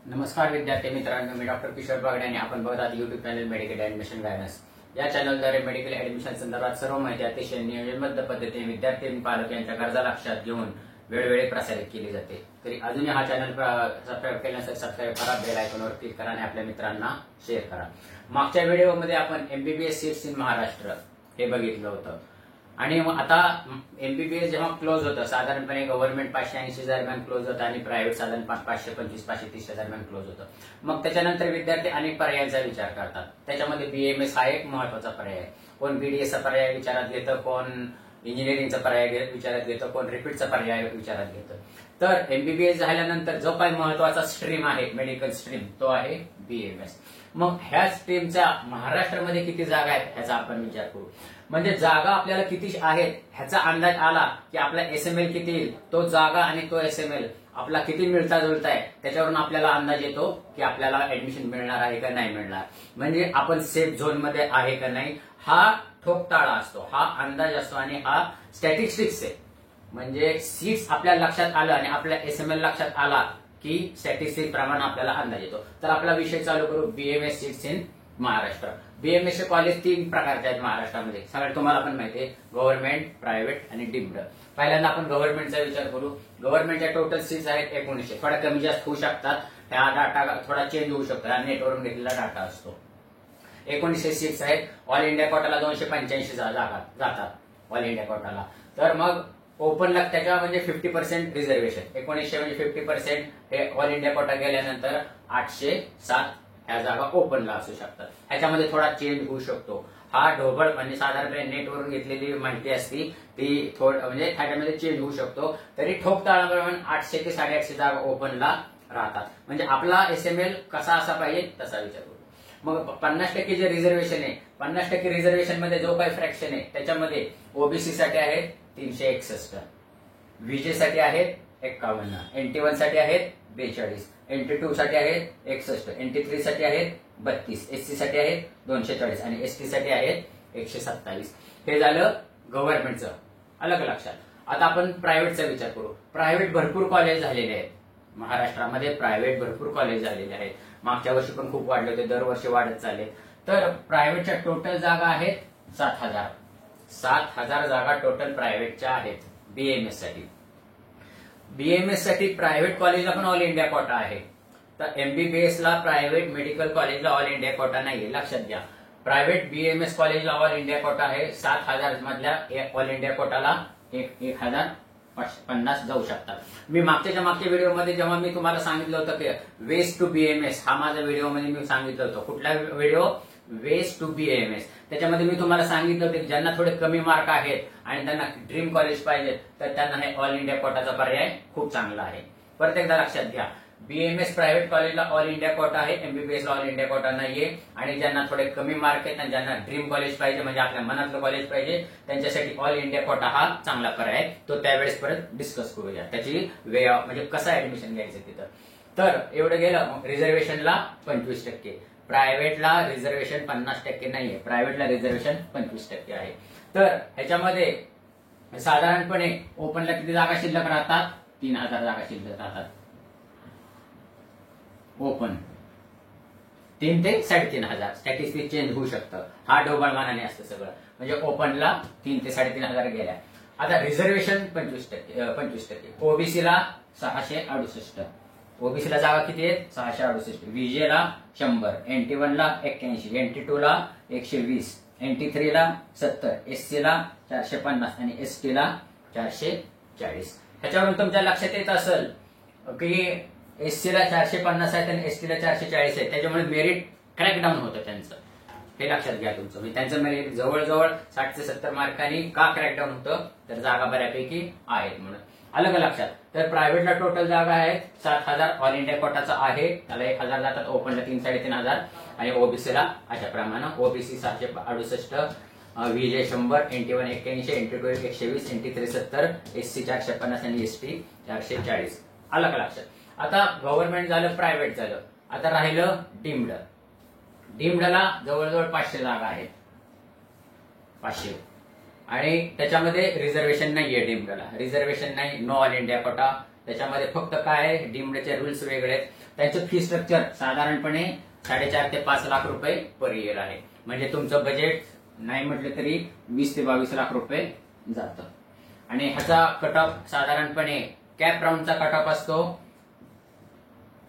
नमस्कार विद्यार्थी मित्रांनो, मी डॉक्टर किशोर बागडे आणि आपण बघत आहात YouTube channel medical admission guidance. या चॅनलद्वारे मेडिकल ऍडमिशन संदर्भात सर्व माहिती अतिशय नियोजनबद्ध पद्धतीने विद्यार्थी आणि पालक यांच्या गरजा लक्षात घेऊन वेळोवेळी प्रसारित केली जाते। तरी अजूनही हा चॅनल सबस्क्राईब केला नसेल सबस्क्राईब करा, बेल आयकॉनवर क्लिक करा आणि आपल्या मित्रांना शेअर करा। मागच्या व्हिडिओमध्ये आपण एमबीबीएस सीट्स इन महाराष्ट्र हे बघितलं होतं आणि आता एमबीबीएस जेव्हा क्लोज होतं साधारणपणे गव्हर्नमेंट 580 दरम्यान क्लोज होतं आणि प्रायव्हेट साधारण 525-530 दरम्यान क्लोज होतं। मग त्याच्यानंतर विद्यार्थी अनेक पर्यायांचा विचार करतात, त्याच्यामध्ये बीएमएस हा एक महत्वाचा पर्याय आहे। कोण बीडीएसचा पर्याय विचारात घेतं, कोण इंजिनिअरिंगचा पर्याय विचारात घेतं, कोण रिपीटचा पर्याय विचारात घेतं। तर एमबीबीएस झाल्यानंतर जो काही महत्वाचा स्ट्रीम आहे मेडिकल स्ट्रीम तो आहे बीएमएस। मग ह्या स्ट्रीमच्या महाराष्ट्रामध्ये किती जागा आहेत ह्याचा आपण विचार करू। म्हणजे जागा आपल्याला किती आहेत ह्याचा अंदाज आला की आपला एसएमएल किती येईल, तो जागा आणि तो एसएमएल आपला किती मिळता जुळता आहे त्याच्यावरून आपल्याला अंदाज येतो की आपल्याला ऍडमिशन मिळणार आहे का नाही मिळणार, म्हणजे आपण सेफ झोन मध्ये आहे का नाही हा ठोकताळा असतो, हा अंदाज असतो आणि हा स्टॅटिस्टिक्स आहे। म्हणजे सीट्स आपल्या लक्षात आलं आणि आपल्या एसएमएल लक्षात आला की स्टॅटिस्टिक्स प्रमाणे आपल्याला अंदाज येतो। तर आपला विषय चालू करू BMS seats in Maharashtra. BMS चे कॉलेज 3 प्रकारचे आहेत महाराष्ट्रामध्ये, सगळं तुम्हाला पण माहिती आहे, गव्हर्नमेंट, प्रायव्हेट आणि डीम्ड। पहिल्यांदा आपण गव्हर्नमेंटचा विचार करू। गव्हर्नमेंटच्या टोटल सीट्स आहेत 1900, थोडा कमी जास्त होऊ शकतात, हा डाटा थोडा चेंज होऊ शकतो, हा नेटवरून घेतलेला डाटा असतो। 1900 सीट्स आहेत। ऑल इंडिया कोटाला 285 जागा जातात ऑल इंडिया कोटाला। तर मग ओपनला त्याच्या म्हणजे 50% रिझर्वेशन, 1900 म्हणजे 50% हे ऑल इंडिया कोटा गेल्यानंतर 807 ह्या जागा ओपनला असू शकतात। ह्याच्यामध्ये थोडा चेंज होऊ शकतो, हा ढोबळ म्हणजे साधारणपणे नेटवरून घेतलेली माहिती असती ती म्हणजे ह्याच्यामध्ये चेंज होऊ शकतो। तरी ठोकताळाप्रमाणे 800 ते 850 जागा ओपनला राहतात। म्हणजे आपला एसएमएल कसा असा पाहिजे तसा विचार करू। मग 50% जे रिझर्वेशन आहे, 50% रिझर्वेशन मध्ये जो काही फ्रॅक्शन आहे त्याच्यामध्ये ओबीसी साठी आहेत 361, व्हीजे साठी आहेत 51, NT1 साठी आहेत 42, NT2 साठी आहेत 61, NT3 साठी आहेत 32, एससी साठी आहेत 240 आणि एसटी साठी आहेत 127। हे झालं गव्हर्नमेंटचं, अलग लक्षात। आता आपण प्रायव्हेटचा विचार करू। प्रायव्हेट भरपूर कॉलेज झालेले आहेत महाराष्ट्रामध्ये, प्रायव्हेट भरपूर कॉलेज झालेले आहेत, मागच्या वर्षी पण खूप वाढले होते, दरवर्षी वाढत चालले। तर प्रायव्हेटच्या टोटल जागा आहेत 7,000 जागा टोटल प्रायव्हेटच्या आहेत बीएमएस साठी। बीएमएस साठी प्रायव्हेट कॉलेजला पण ऑल इंडिया कोटा आहे, तर एमबीबीएस ला प्रायव्हेट मेडिकल कॉलेजला ऑल इंडिया कोटा नाहीये, लक्षात घ्या। प्रायव्हेट बीएमएस कॉलेजला ऑल इंडिया कोटा आहे, 7,000 मधल्या ऑल इंडिया कोटाला 1,050 जाऊ शकतात। मी मागच्या व्हिडिओमध्ये जेव्हा मी तुम्हाला सांगितलं होतं की वेस्ट टू बीएमएस, हा माझ्या व्हिडिओमध्ये मी सांगितलं होतं, कुठला व्हिडिओ, वेस्ट टू बीएमएस, त्याच्यामध्ये मी तुम्हाला सांगितलं होतं की ज्यांना थोडे कमी मार्क आहेत आणि त्यांना ड्रीम कॉलेज पाहिजे तर त्यांना हे ऑल इंडिया कोटाचा पर्याय खूप चांगला आहे। परत एकदा लक्षात घ्या, बीएमएस प्रायव्हेट कॉलेजला ऑल इंडिया कोटा आहे, एमबीबीएस ऑल इंडिया कोटा नाहीये। आणि ज्यांना थोडे कमी मार्क आहेत आणि ज्यांना ड्रीम कॉलेज पाहिजे म्हणजे आपल्या मनातलं कॉलेज पाहिजे त्यांच्यासाठी ऑल इंडिया कोटा हा चांगला पर्याय आहे, तो त्यावेळेस परत डिस्कस करूया त्याची वे म्हणजे कसं ऍडमिशन घ्यायचं तिथं। तर एवढं गेलं। रिझर्वेशनला 25%, प्रायव्हेटला रिझर्वेशन 50% नाहीये, प्रायव्हेटला रिझर्वेशन 25% आहे। तर ह्याच्यामध्ये साधारणपणे ओपनला किती जागा शिल्लक राहतात, 3,000 जागा शिल्लक राहतात ओपन, 3 ते 3,500, स्टॅटिस्टिक चेंज होऊ शकतं, हा ढोबळ मानाने असतं सगळं। म्हणजे ओपनला 3 ते 3,500 गेल्या। आता रिझर्वेशन 25%, ओबीसीला 668, ओबीसीला जागा किती आहेत 668, व्हीजेला 100, NT1 ला 81, NT2 ला 120, NT3 ला 70, एससी ला 450 आणि एसटी ला 440। ह्याच्यावरून तुमच्या लक्षात येत असेल की एससी ला 450 आहेत आणि एसटी ला 440 आहे, त्याच्यामुळे मेरिट क्रॅकडाऊन होतं त्यांचं, हे लक्षात घ्या तुमचं। म्हणजे त्यांचं मेरिट जवळजवळ 60 ते 70 मार्कांनी का क्रॅकडाऊन होतं, तर जागा बऱ्यापैकी आहेत म्हणून, अलग लक्षात। तर प्रायव्हेटला टोटल जागा आहेत 7,000, ऑल इंडिया कोटाचा आहे, त्याला 1,000 जातात, ओपनला 3-3,500 आणि ओबीसीला अशा प्रमाणे, OBC 768, VJ 100, NT1 81, NT2 120, NT3 70, SC 450 आणि एसटी 440, अलग लक्षात। आता गव्हर्नमेंट झालं, प्रायव्हेट झालं, आता राहिलं डीम्ड। डीम्डला जवळजवळ 500 जागा आहेत, 500, आणि त्याच्यामध्ये रिझर्वेशन नाहीये डीम्डला, रिझर्वेशन नाही, नो ऑल इंडिया कोटा, त्याच्यामध्ये फक्त काय आहे, डीम्डचे रूल्स वेगळे आहेत. त्यांचं फी स्ट्रक्चर साधारणपणे 4.5 ते 5 लाख रुपये पर इयर आहे. म्हणजे तुमचं बजेट नाही म्हटलं तरी 20 ते 22 लाख रुपये जातं. आणि ह्याचा कट ऑफ साधारणपणे कॅप राऊंडचा कट ऑफ असतो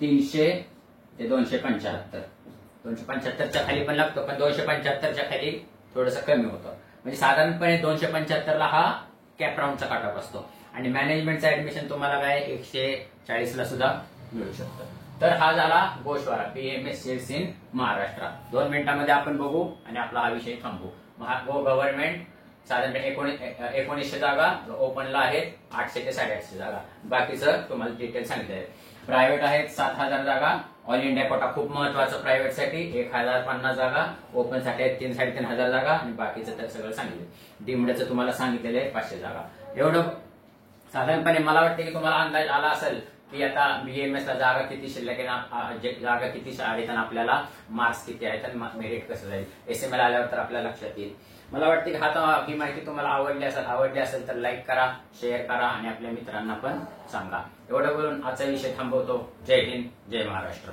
300 ते 275. 275च्या खाली पण लागतो, पण 275च्या खाली थोडंसं कमी होतं. म्हणजे साधारणपणे 275ला हा कॅप राऊंडचा कट ऑफ असतो. आणि मॅनेजमेंटचं ऍडमिशन तुम्हाला काय 140ला सुद्धा मिळू शकतं. तर हा झाला गोशवारा BAMS सीट्स इन महाराष्ट्र. 2 मिनिटांमध्ये आपण बघू आणि आपला हा विषय थांबू. गो गव्हर्नमेंट साधारणपणे 1900 जागा ओपनला आहेत, 800 ते 850 जागा. बाकीचं तुम्हाला डिटेल सांगितलं आहे. प्रायव्हेट आहेत 7000 जागा. ऑल इंडिया कोटा खूप महत्वाचं प्रायव्हेटसाठी 1050 जागा. ओपनसाठी आहेत 3-3.5 जागा आणि बाकीचं तर सगळं सांगितलं. डीम्डचं तुम्हाला सांगितलेलं आहे 500 जागा. एवढं साधारणपणे मला वाटतं की तुम्हाला अंदाज आला असेल की आता BAMS ला जागा किती शिल्लक आहे, जागा किती आहेत आणि आपल्याला मार्क्स किती आहेत आणि मेरिट कसं जाईल. SML आल्यावर तर आपल्या लक्षात येईल. मला वाटतं की ही माहिती तुम्हाला आवडली असेल तर लाईक करा, शेअर करा आणि आपल्या मित्रांना पण सांगा. एवढं बोलून आजचा विषय थांबवतो. जय हिंद, जय महाराष्ट्र.